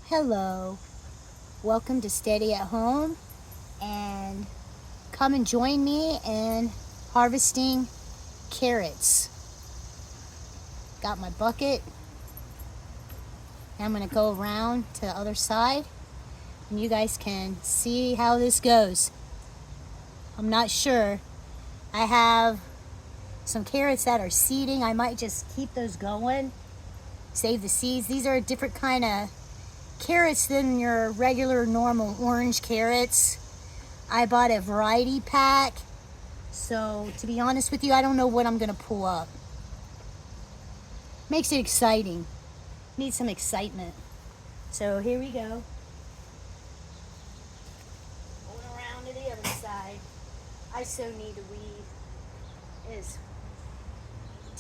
Hello, welcome to Steady at Home, and come and join me in harvesting carrots. Got my bucket, and I'm going to go around to the other side, and you guys can see how this goes. I'm not sure. I have some carrots that are seeding. I might just keep those going, save the seeds. These are a different kind of carrots than your regular normal orange carrots. I bought a variety pack, so to be honest with you, I don't know what I'm gonna pull up. Makes it exciting. Need some excitement. So here we go. Going around to the other side. I so need to weed. It is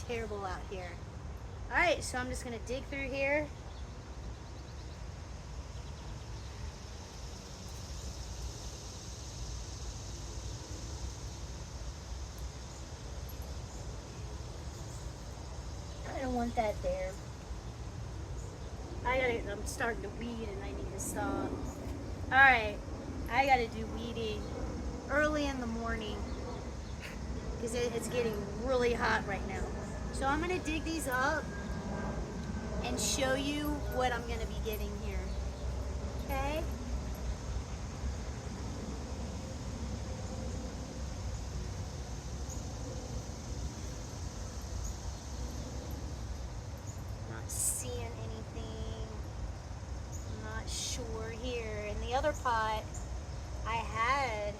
terrible out here. Alright, so I'm just gonna dig through here. I don't want that there. I'm starting to weed and I need to stop. Alright, I gotta do weeding early in the morning because it's getting really hot right now. So I'm gonna dig these up and show you what I'm gonna be getting here. Okay? Not seeing anything. I'm not sure here. In the other pot, I had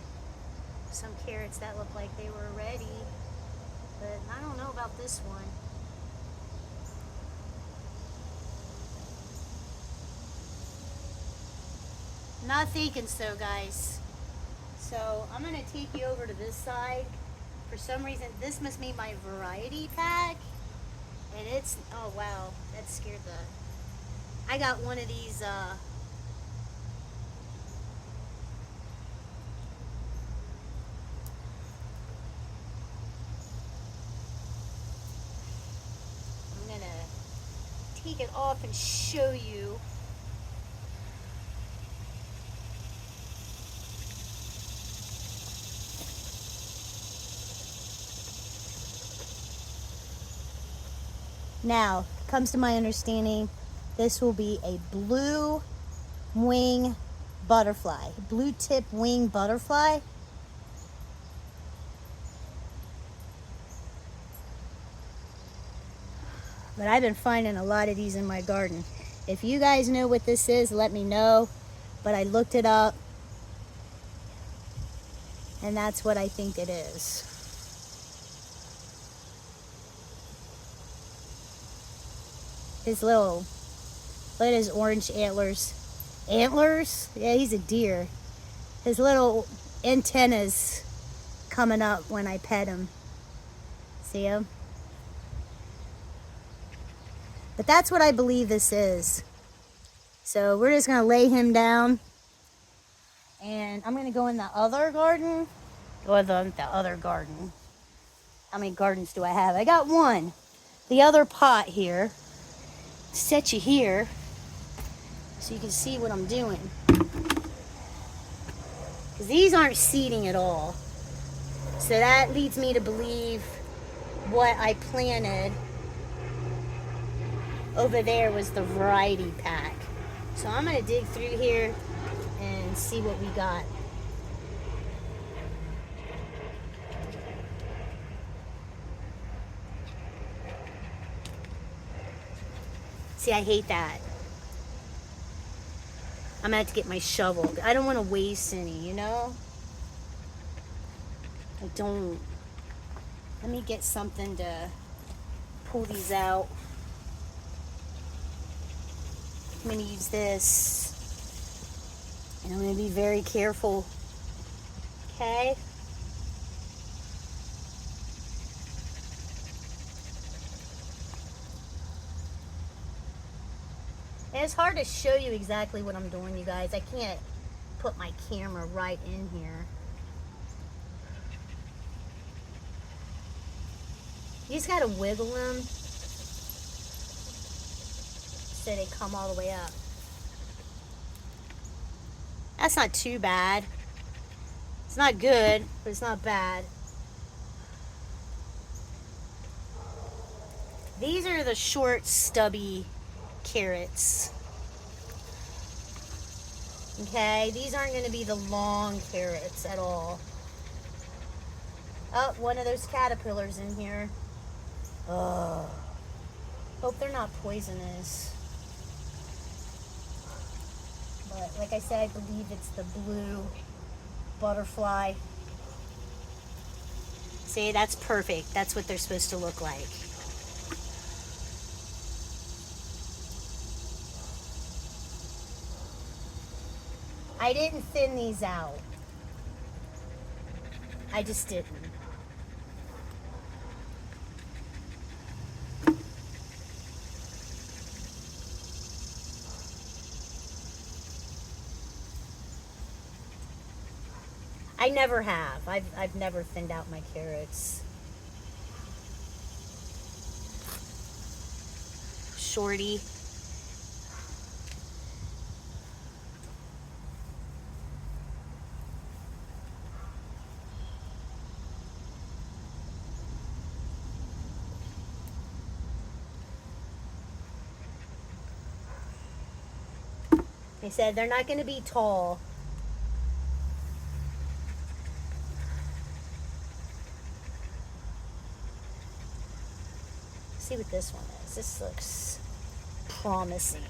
some carrots that looked like they were ready, but I don't know about this one. Not thinking so, guys. So I'm gonna take you over to this side. For some reason, this must be my variety pack, and it's, oh wow, that scared the, I got one of these I'm gonna take it off and show you. Now, comes to my understanding, this will be a blue wing butterfly, blue tip wing butterfly. But I've been finding a lot of these in my garden. If you guys know what this is, let me know. But I looked it up, and that's what I think it is. His little, look at his orange antlers. Antlers? Yeah, he's a deer. His little antennas coming up when I pet him. See him? But that's what I believe this is. So we're just gonna lay him down, and I'm gonna go in the other garden. Or the other garden. How many gardens do I have? I got one. The other pot here. Set you here so you can see what I'm doing. Because these aren't seeding at all. So that leads me to believe what I planted over there was the variety pack. So I'm going to dig through here and see what we got. See, I hate that. I'm gonna have to get my shovel. I don't want to waste any, you know? I don't. Let me get something to pull these out. I'm gonna use this. And I'm gonna be very careful. Okay? It's hard to show you exactly what I'm doing, you guys. I can't put my camera right in here. You just gotta wiggle them so they come all the way up. That's not too bad. It's not good, but it's not bad. These are the short, stubby carrots. Okay, these aren't going to be the long carrots at all. Oh, one of those caterpillars in here. Oh, hope they're not poisonous. But like I said, I believe it's the blue butterfly. See, that's perfect. That's what they're supposed to look like. I didn't thin these out. I just didn't. I never have. I've never thinned out my carrots. Shorty. They said they're not going to be tall. See what this one is. This looks promising.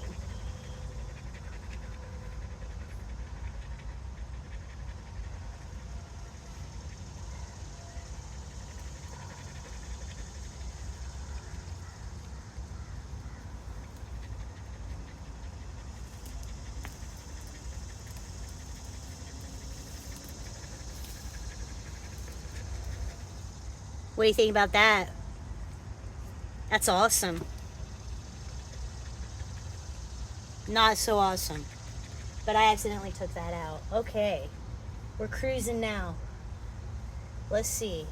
What do you think about that? That's awesome. Not so awesome. But I accidentally took that out. Okay. We're cruising now. Let's see.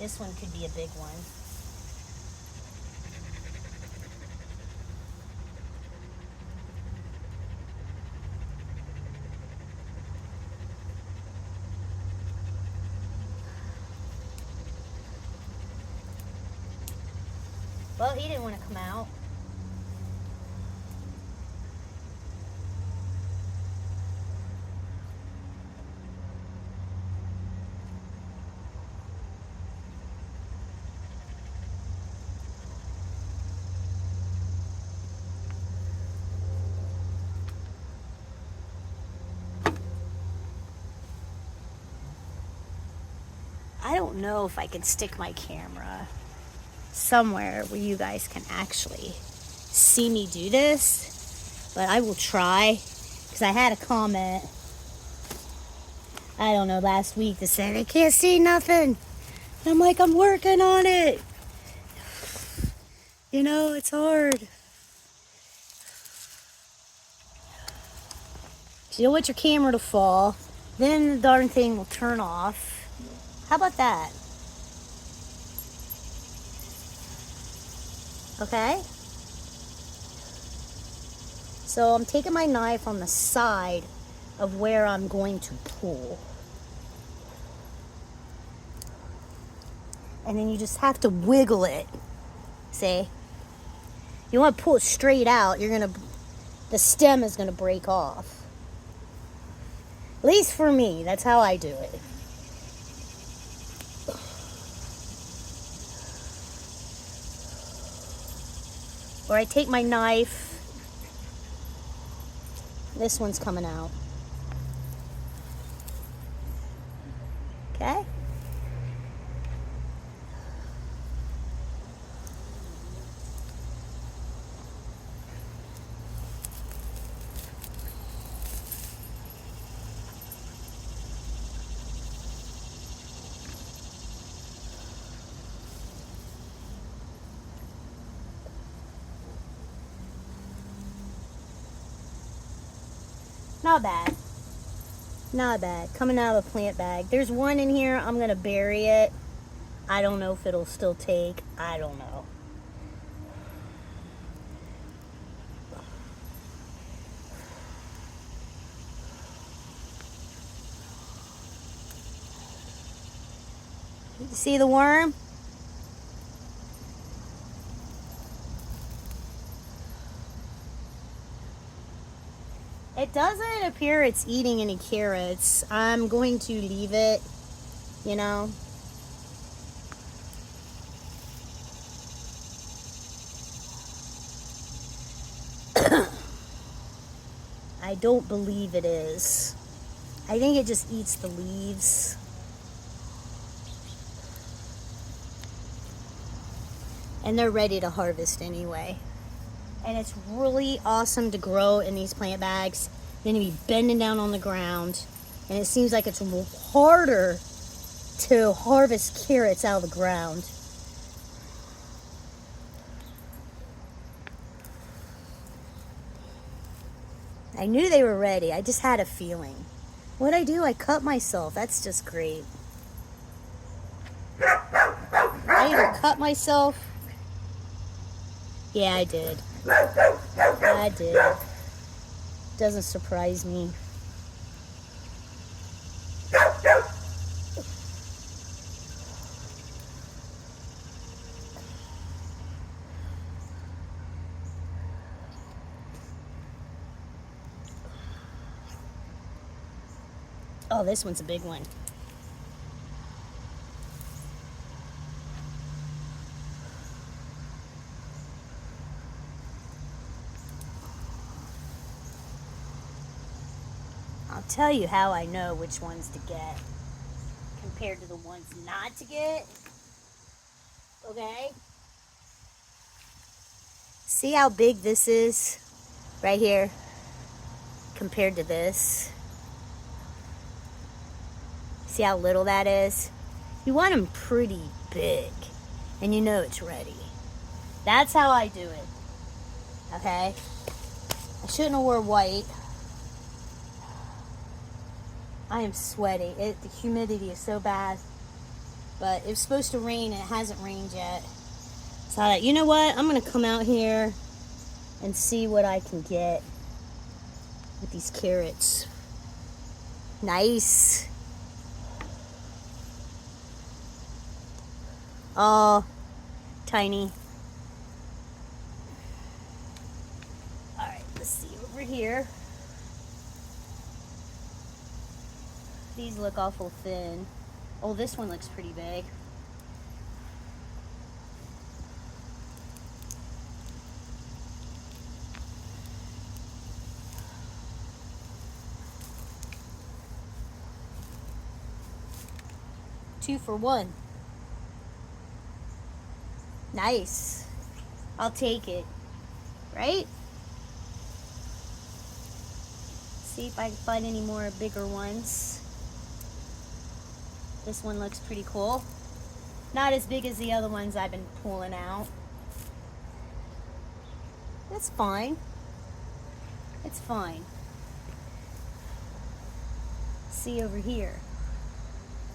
This one could be a big one. Well, he didn't want to come out. I don't know if I can stick my camera somewhere where you guys can actually see me do this, but I will try, because I had a comment, I don't know, last week that said I can't see nothing, and I'm like, I'm working on it. You know, it's hard. You don't want your camera to fall, then the darn thing will turn off. How about that? Okay? So I'm taking my knife on the side of where I'm going to pull. And then you just have to wiggle it. See? You want to pull it straight out, the stem is going to break off. At least for me, that's how I do it. Or I take my knife. This one's coming out. Okay? Not bad. Not bad. Coming out of a plant bag. There's one in here. I'm going to bury it. I don't know if it'll still take. I don't know. See the worm? It doesn't appear it's eating any carrots. I'm going to leave it, you know. I don't believe it is. I think it just eats the leaves. And they're ready to harvest anyway. And it's really awesome to grow in these plant bags than to be bending down on the ground. And it seems like it's a little harder to harvest carrots out of the ground. I knew they were ready. I just had a feeling. What'd I do? I cut myself. That's just great. I either cut myself. Yeah, I did. I did. Doesn't surprise me. Oh, this one's a big one. I'll tell you how I know which ones to get compared to the ones not to get. Okay? See how big this is right here compared to this? See how little that is? You want them pretty big, and you know it's ready. That's how I do it. Okay? I shouldn't have wore white. I am sweaty. The humidity is so bad. But it was supposed to rain and it hasn't rained yet. So I thought, you know what? I'm going to come out here and see what I can get with these carrots. Nice. Oh, tiny. Alright, let's see over here. These look awful thin. Oh, this one looks pretty big. Two for one. Nice. I'll take it. Right? See if I can find any more bigger ones. This one looks pretty cool. Not as big as the other ones I've been pulling out. That's fine. It's fine. See over here.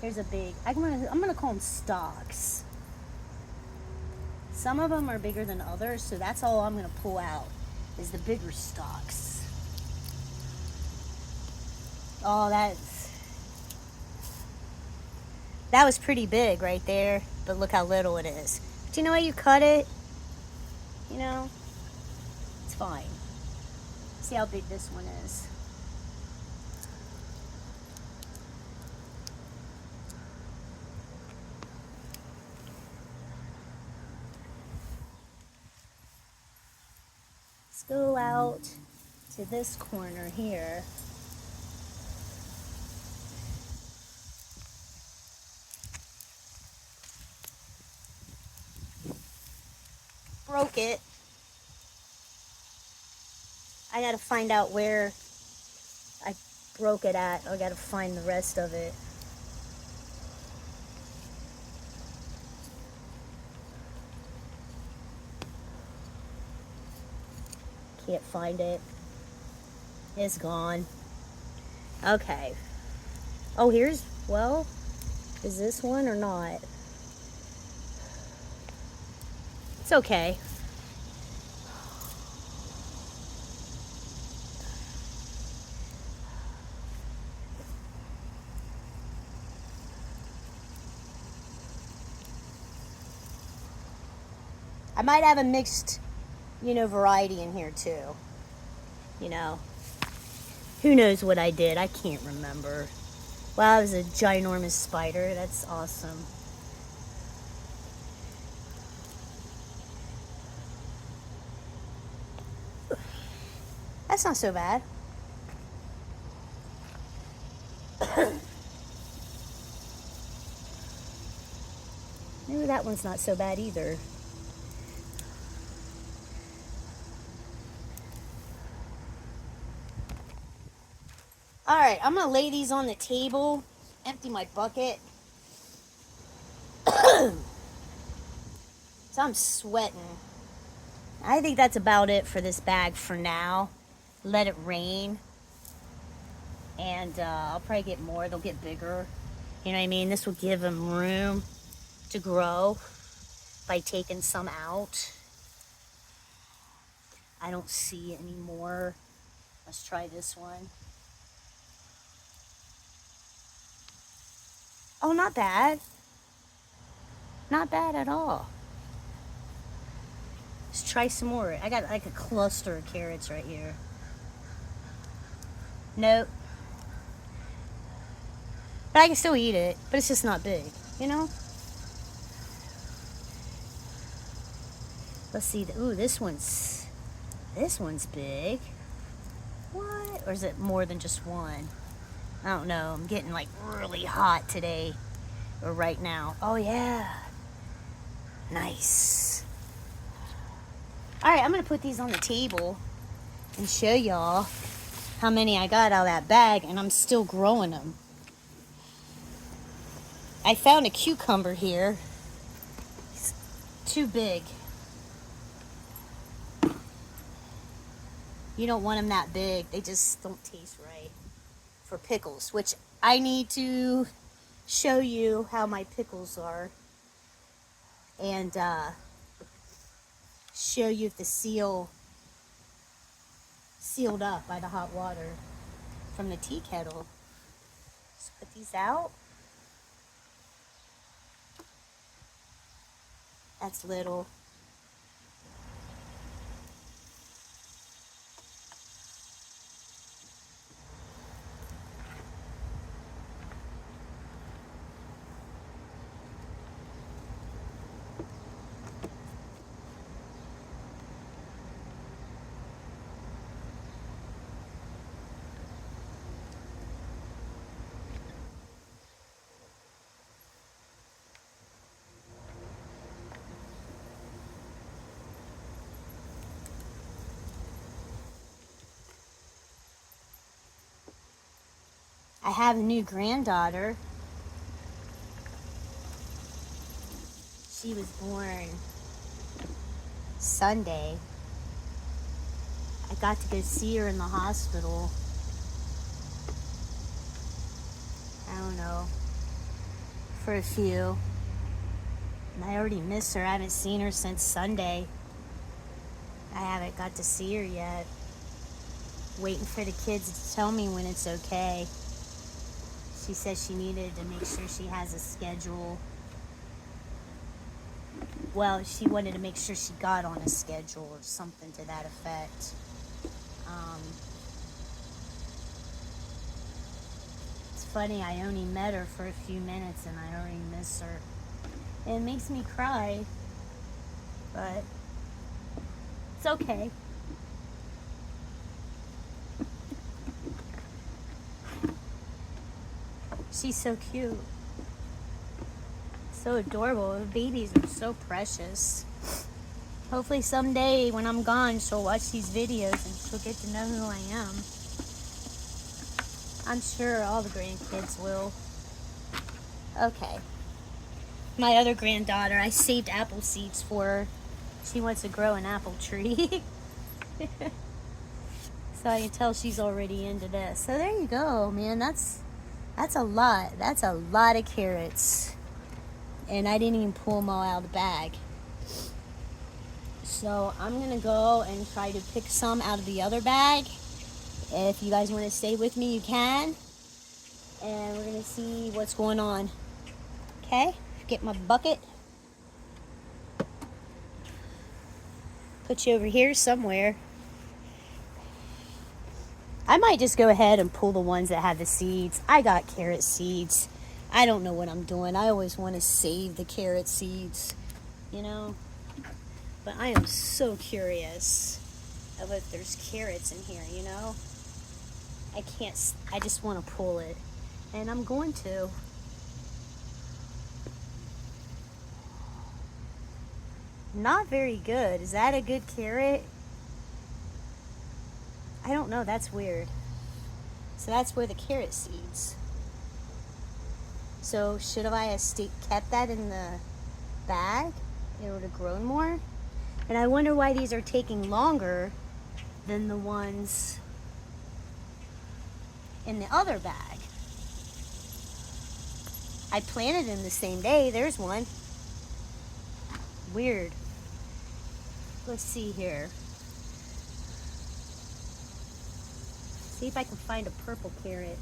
Here's a big, I'm gonna call them stalks. Some of them are bigger than others, so that's all I'm gonna pull out is the bigger stalks. Oh, that was pretty big right there, but look how little it is. Do you know how you cut it? You know, it's fine. See how big this one is. Let's go out to this corner here. Broke it. I gotta find out where I broke it at. I gotta find the rest of it. Can't find it. It's gone. Okay. Oh, well, is this one or not? It's okay. I might have a mixed, variety in here too. Who knows what I did? I can't remember. Wow, it was a ginormous spider. That's awesome. That's not so bad. Maybe that one's not so bad either. Alright, I'm going to lay these on the table, empty my bucket. So I'm sweating. I think that's about it for this bag for now. Let it rain. And I'll probably get more. They'll get bigger. You know what I mean? This will give them room to grow by taking some out. I don't see any more. Let's try this one. Oh, not bad. Not bad at all. Let's try some more. I got like a cluster of carrots right here. Nope. But I can still eat it, but it's just not big, Let's see. Ooh, this one's big. What? Or is it more than just one? I don't know. I'm getting like really hot today or right now. Oh yeah. Nice. All right, I'm going to put these on the table and show y'all how many I got out of that bag, and I'm still growing them. I found a cucumber here. It's too big. You don't want them that big. They just don't taste right for pickles, which I need to show you how my pickles are and show you if the sealed up by the hot water from the tea kettle. Let's put these out. That's little. I have a new granddaughter. She was born Sunday. I got to go see her in the hospital. I don't know, for a few. And I already miss her. I haven't seen her since Sunday. I haven't got to see her yet. Waiting for the kids to tell me when it's okay. She said she needed to make sure she has a schedule. Well, she wanted to make sure she got on a schedule or something to that effect. It's funny, I only met her for a few minutes and I already miss her. It makes me cry, but it's okay. She's so cute. So adorable. Babies are so precious. Hopefully someday when I'm gone, she'll watch these videos and she'll get to know who I am. I'm sure all the grandkids will. Okay. My other granddaughter, I saved apple seeds for her. She wants to grow an apple tree. So I can tell she's already into this. So there you go, man. That's a lot. That's a lot of carrots. And I didn't even pull them all out of the bag. So I'm going to go and try to pick some out of the other bag. If you guys want to stay with me, you can. And we're going to see what's going on. Okay? Get my bucket. Put you over here somewhere. I might just go ahead and pull the ones that have the seeds. I got carrot seeds. I don't know what I'm doing. I always want to save the carrot seeds, you know. But I am so curious of if there's carrots in here, you know. I just want to pull it. And I'm going to. Not very good. Is that a good carrot? I don't know. That's weird. So that's where the carrot seeds. So should have I kept that in the bag? It would have grown more. And I wonder why these are taking longer than the ones in the other bag. I planted them the same day. There's one. Weird. Let's see here. See if I can find a purple carrot.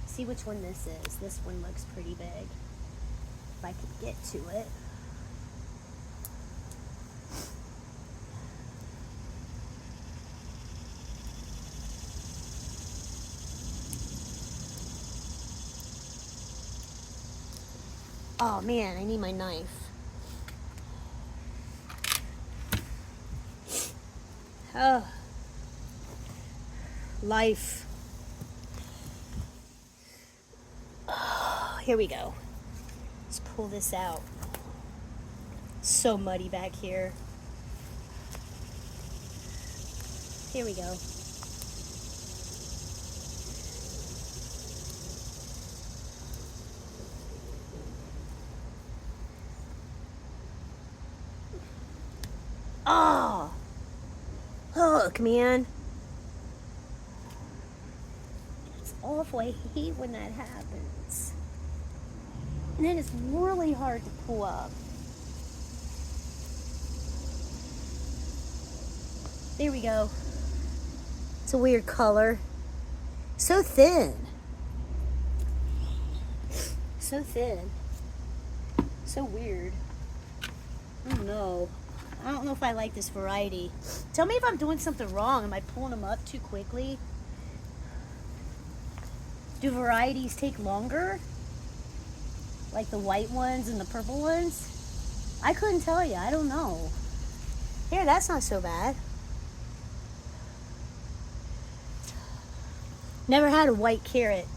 See which one this is. This one looks pretty big. If I could get to it. Oh man, I need my knife. Oh. Life. Oh, here we go. Let's pull this out. So muddy back here. Here we go. Oh, look, man. It's awful. I hate when that happens. And then it's really hard to pull up. There we go. It's a weird color. So thin. So thin. So weird. I don't know. I don't know if I like this variety. Tell me if I'm doing something wrong. Am I pulling them up too quickly? Do varieties take longer? Like the white ones and the purple ones? I couldn't tell you. I don't know. Here, that's not so bad. Never had a white carrot.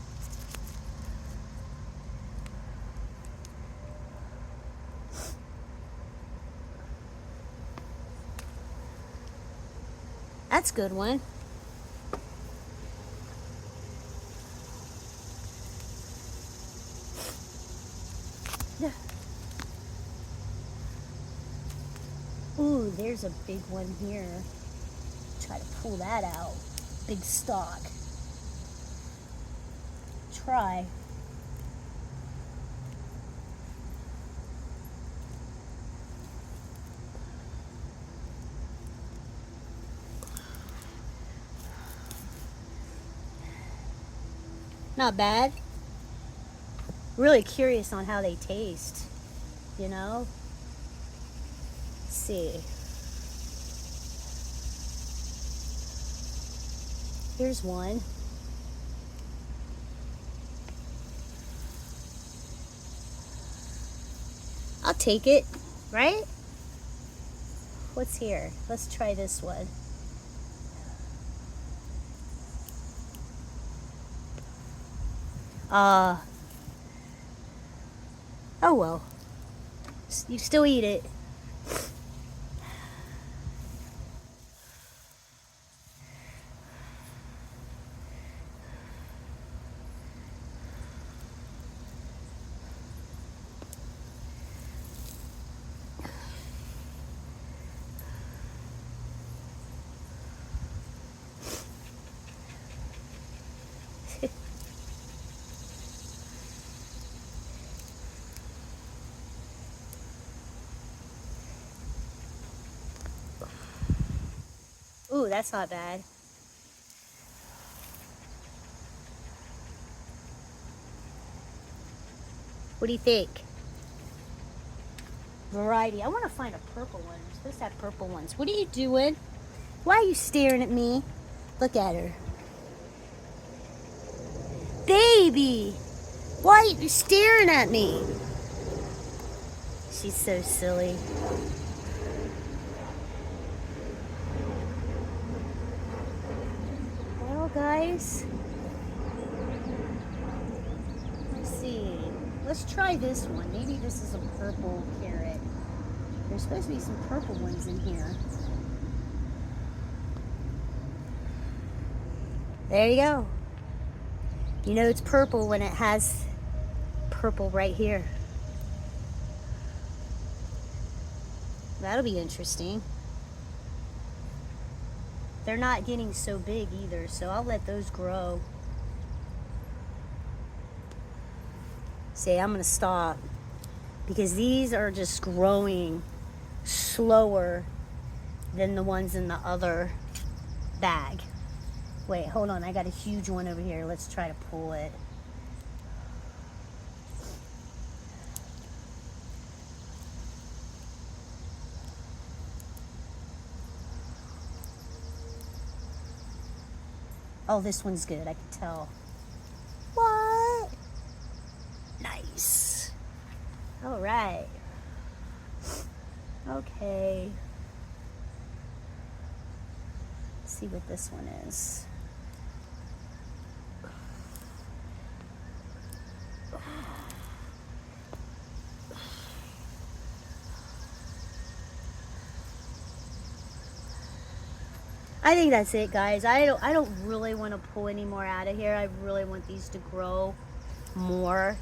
That's a good one. Yeah. Ooh, there's a big one here. Try to pull that out. Big stalk. Try. Not bad. Really curious on how they taste, you know? Let's see. Here's one. I'll take it, right? What's here? Let's try this one. Oh well. You still eat it. Ooh, that's not bad. What do you think? variety. I want to find a purple one. We're supposed to have purple ones. What are you doing? Why are you staring at me? Look at her. Baby! Why are you staring at me? She's so silly. Well, guys, let's see. Let's try this one. Maybe this is a purple carrot. There's supposed to be some purple ones in here. There you go. You know it's purple when it has purple right here. That'll be interesting. They're not getting so big either, so I'll let those grow. See, I'm gonna stop because these are just growing slower than the ones in the other bag. Wait, hold on, I got a huge one over here. Let's try to pull it. Oh, this one's good, I can tell. What? Nice. All right. Okay. Let's see what this one is. I think that's it, guys. I don't really want to pull any more out of here. I really want these to grow more.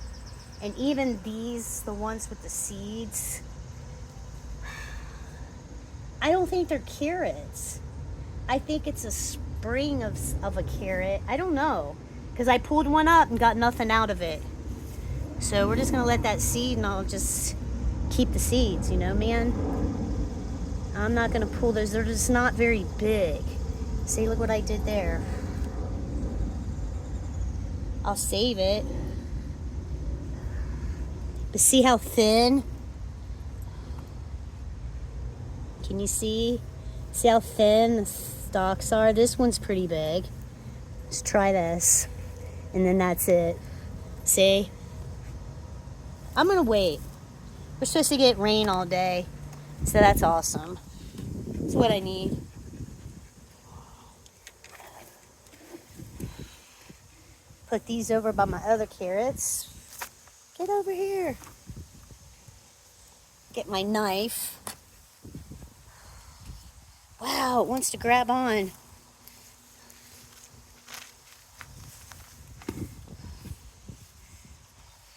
And even these, the ones with the seeds, I don't think they're carrots. I think it's a spring of a carrot. I don't know, because I pulled one up and got nothing out of it. So we're just gonna let that seed, and I'll just keep the seeds, you know, man. I'm not gonna pull those. They're just not very big. See, look what I did there. I'll save it. But see how thin? Can you see? See how thin the stalks are? This one's pretty big. Let's try this. And then that's it. See? I'm gonna wait. We're supposed to get rain all day. So that's awesome. That's what I need. Put these over by my other carrots. Get over here. Get my knife. Wow, it wants to grab on.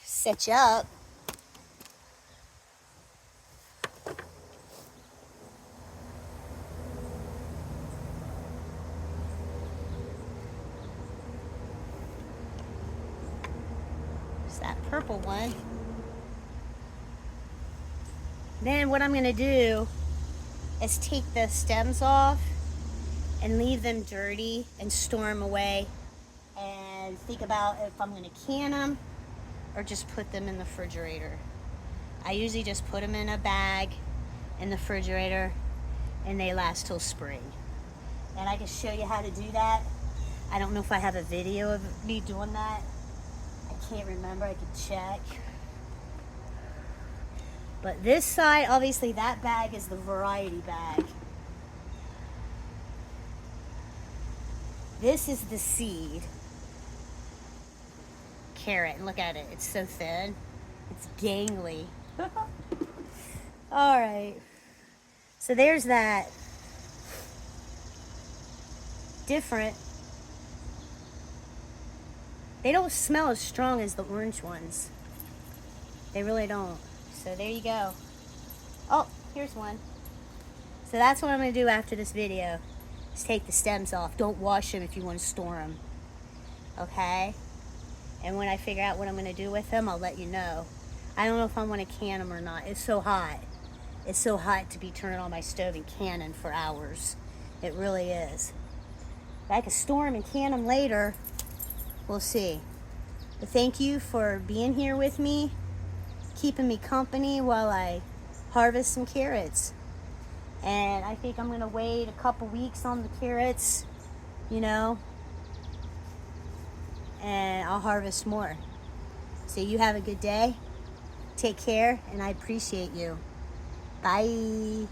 Set you up. There's that purple one. Then what I'm gonna do is take the stems off and leave them dirty and store them away, and think about if I'm gonna can them or just put them in the refrigerator. I usually just put them in a bag in the refrigerator and they last till spring. And I can show you how to do that. I don't know if I have a video of me doing that. I can't remember, I could check. But this side, obviously that bag is the variety bag. This is the seed carrot. And look at it, it's so thin. It's gangly. All right. So there's that. Different. They don't smell as strong as the orange ones. They really don't. So there you go. Oh, here's one. So that's what I'm going to do after this video. Just take the stems off. Don't wash them if you want to store them. Okay? And when I figure out what I'm going to do with them, I'll let you know. I don't know if I want to can them or not. It's so hot. It's so hot to be turning on my stove and canning for hours. It really is. If I can store them and can them later, we'll see. But thank you for being here with me, keeping me company while I harvest some carrots. And I think I'm going to wait a couple weeks on the carrots, you know, and I'll harvest more. So you have a good day. Take care, and I appreciate you. Bye.